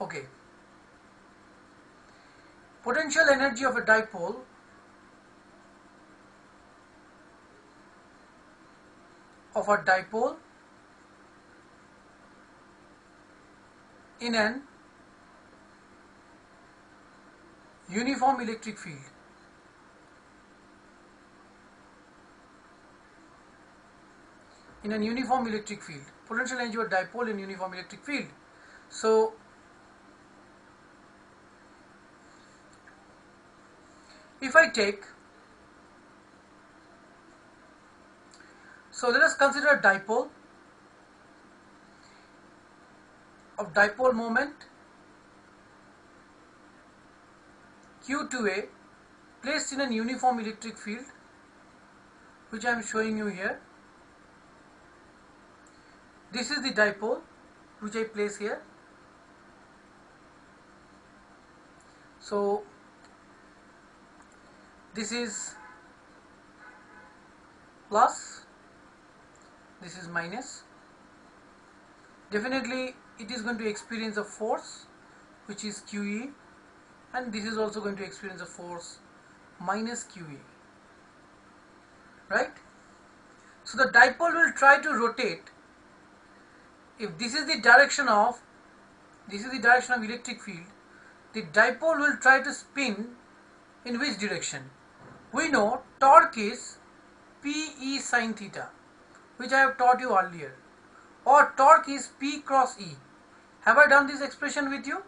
Okay. Potential energy of a dipole in an uniform electric field. In an uniform electric field. Potential energy of a dipole in uniform electric field. So, if I take, so let us consider a dipole of dipole moment Q2A placed in an uniform electric field, which I am showing you here. This is the dipole which I place here. So this is plus, this is minus. Definitely it is going to experience a force which is QE, and this is also going to experience a force minus QE, right? So the dipole will try to rotate. If this is the direction of electric field, the dipole will try to spin in which direction? We know torque is Pe sin theta, which I have taught you earlier, or torque is P cross E. Have I done this expression with you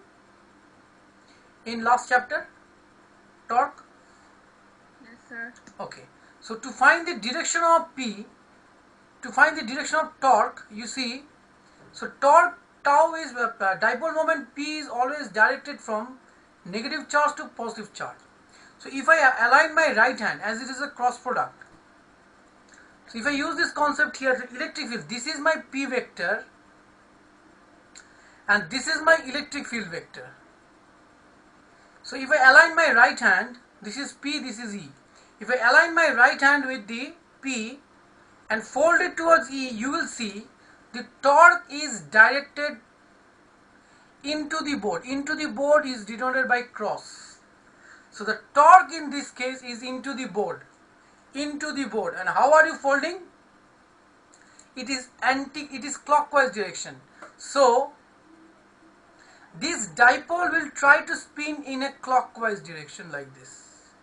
in last chapter? Torque? Yes, sir. Okay. So to find the direction of P, to find the direction of torque, you see, so torque tau is dipole moment P is always directed from negative charge to positive charge. So if I align my right hand, as it is a cross product, so if I use this concept here, electric field, this is my P vector and this is my electric field vector. So if I align my right hand, this is P, this is E. If I align my right hand with the P and fold it towards E, you will see the torque is directed into the board. Into the board is denoted by cross. So the torque in this case is into the board. Into the board. And how are you folding? It is clockwise direction. So this dipole will try to spin in a clockwise direction like this.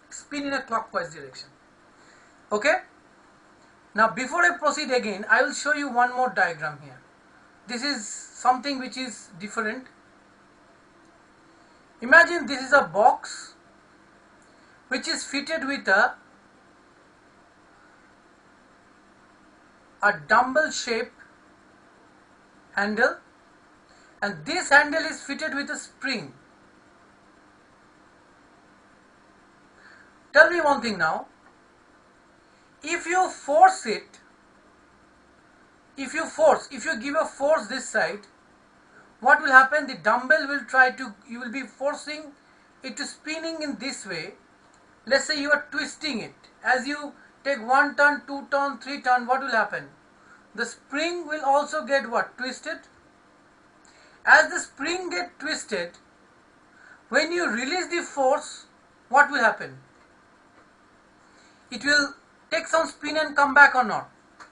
Spin in a clockwise direction. Okay? Now before I proceed again, I will show you one more diagram here. This is something which is different. Imagine this is a box which is fitted with a dumbbell shaped handle, and this handle is fitted with a spring. Tell me one thing now. If you force it, if you give a force this side, what will happen? The dumbbell will try to, you will be forcing it to spinning in this way. Let's say you are twisting it. As you take 1 turn, 2 turn, 3 turn, what will happen? The spring will also get what? Twisted. As the spring get twisted, when you release the force, what will happen? It will take some spin and come back or not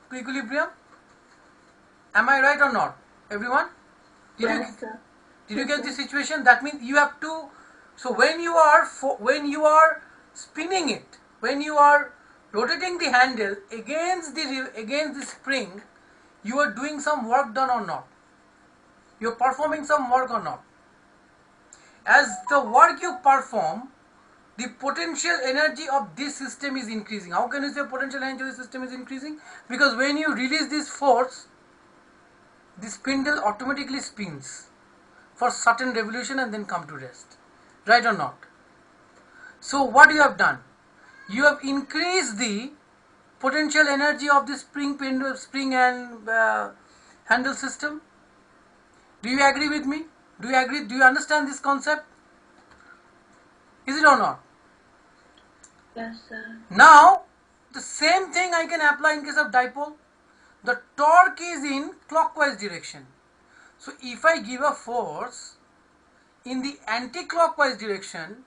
to equilibrium. Am I right or not, everyone? Yes, sir. Did you get the situation? That means you have to. So when you are spinning it, when you are rotating the handle against the spring, you are doing some work done or not? You are performing some work or not? As the work you perform, the potential energy of this system is increasing. How can you say potential energy of the system is increasing? Because when you release this force, the spindle automatically spins for certain revolution and then come to rest. Right or not? So what you have done? You have increased the potential energy of the spring and handle system. Do you agree with me? Do you agree? Do you understand this concept? Is it or not? Yes, sir. Now the same thing I can apply in case of dipole. The torque is in clockwise direction. So if I give a force in the anti-clockwise direction,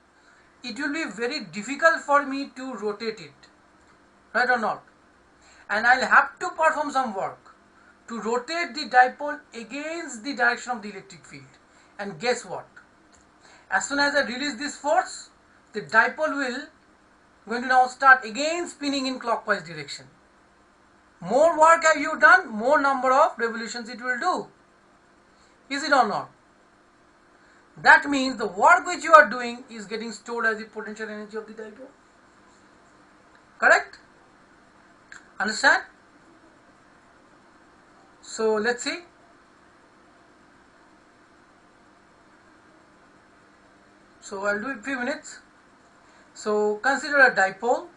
it will be very difficult for me to rotate it, right or not? And I'll have to perform some work to rotate the dipole against the direction of the electric field. And guess what? As soon as I release this force, the dipole will going to now start again spinning in clockwise direction. More work have you done, more number of revolutions it will do. Is it or not? That means the work which you are doing is getting stored as the potential energy of the dipole. Correct? Understand? So let's see. So I'll do it few minutes. So consider a dipole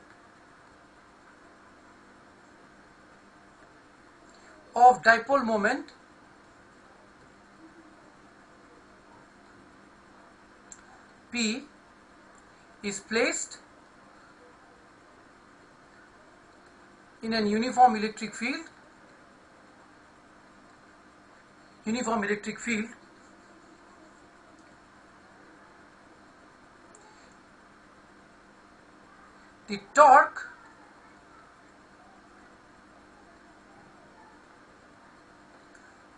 of dipole moment P is placed in an uniform electric field. The torque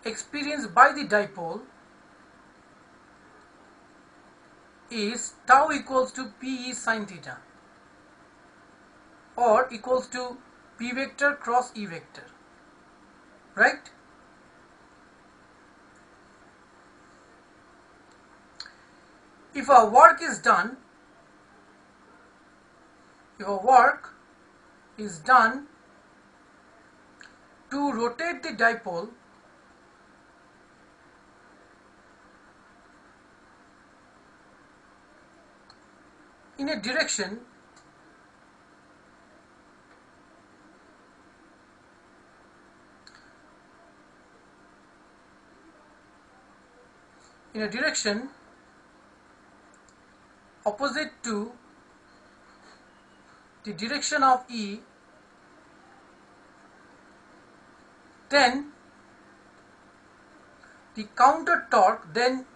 experienced by the dipole is tau equals to Pe sin theta, or equals to P vector cross E vector, right? If a work is done to rotate the dipole in a direction opposite to the direction of E, then the counter torque, then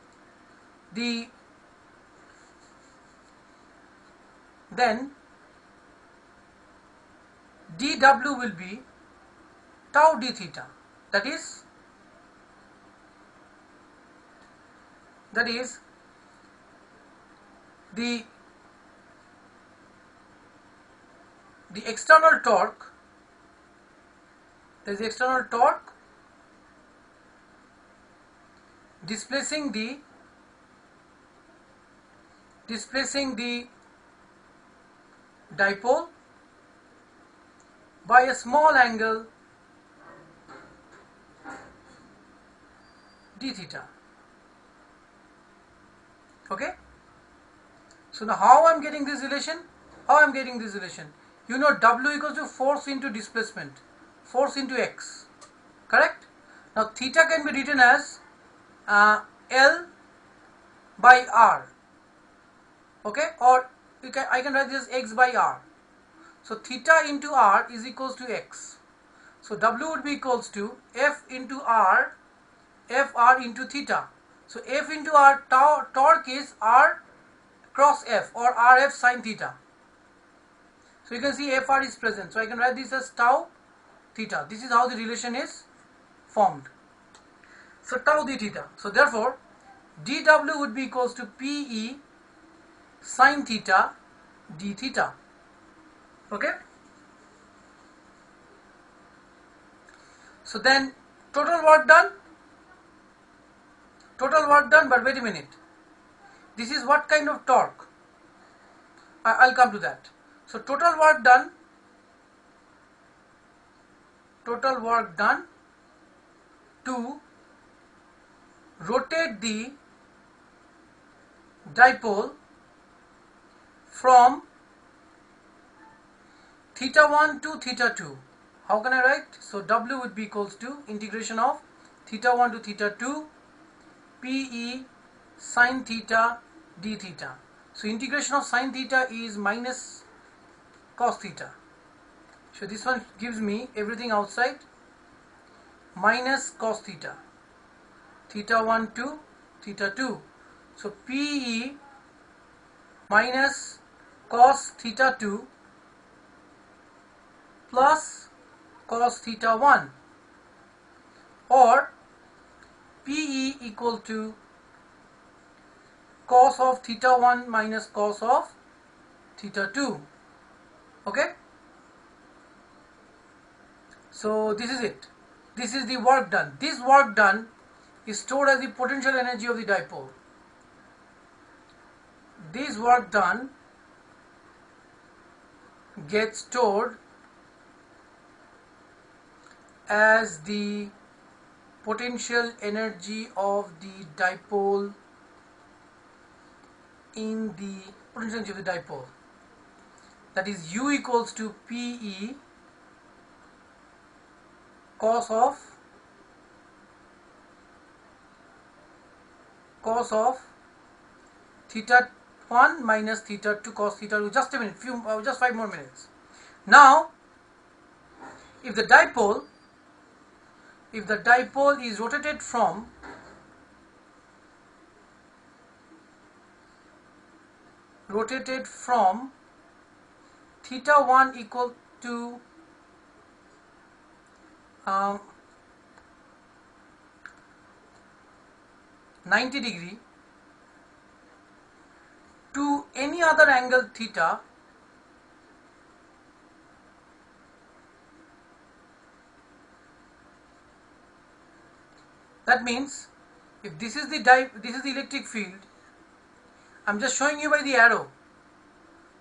dW will be tau d theta. That is the external torque. There is the external torque displacing the dipole by a small angle d theta. Okay? So now how I am getting this relation? You know W equals to force into displacement, force into x. Correct? Now theta can be written as L by R. Okay? Or I can write this as x by R. So theta into R is equals to x. So W would be equals to F into R, Fr into theta. So F into R torque is R cross F, or Rf sin theta. So you can see Fr is present. So I can write this as tau theta. This is how the relation is formed. So tau d theta. So therefore dW would be equals to Pe sin theta d theta. Okay? So then total work done, but wait a minute. This is what kind of torque? I'll come to that. So total work done to rotate the dipole from theta 1 to theta 2. How can I write? So W would be equals to integration of theta 1 to theta 2 Pe sin theta d theta. So integration of sin theta is minus cos theta. So this one gives me everything outside minus cos theta theta 1 to theta 2. So PE minus cos theta 2 plus cos theta 1, or PE equal to cos of theta 1 minus cos of theta 2. Okay, so this is it. This is the work done. This work done is stored as the potential energy of the dipole. This work done gets stored as the potential energy of the dipole in the potential energy of the dipole. That is, U equals to PE cos of theta 1 minus theta 2 cos theta 2. Just a minute, just 5 more minutes. Now, if the dipole is rotated from theta 1 equal to 90 degree to any other angle theta, that means if this is the electric field, I'm just showing you by the arrow.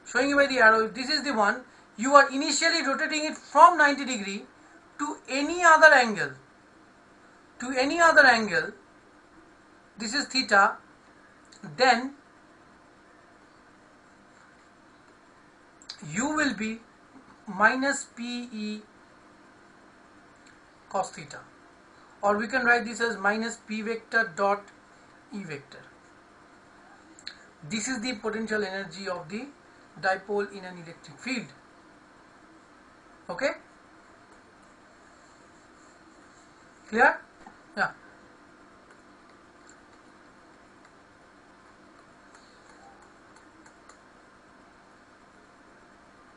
If this is the one, you are initially rotating it from 90 degree to any other angle. This is theta. Then U will be minus PE cos theta, or we can write this as minus P vector dot E vector. This is the potential energy of the dipole in an electric field. Okay, clear? Yeah.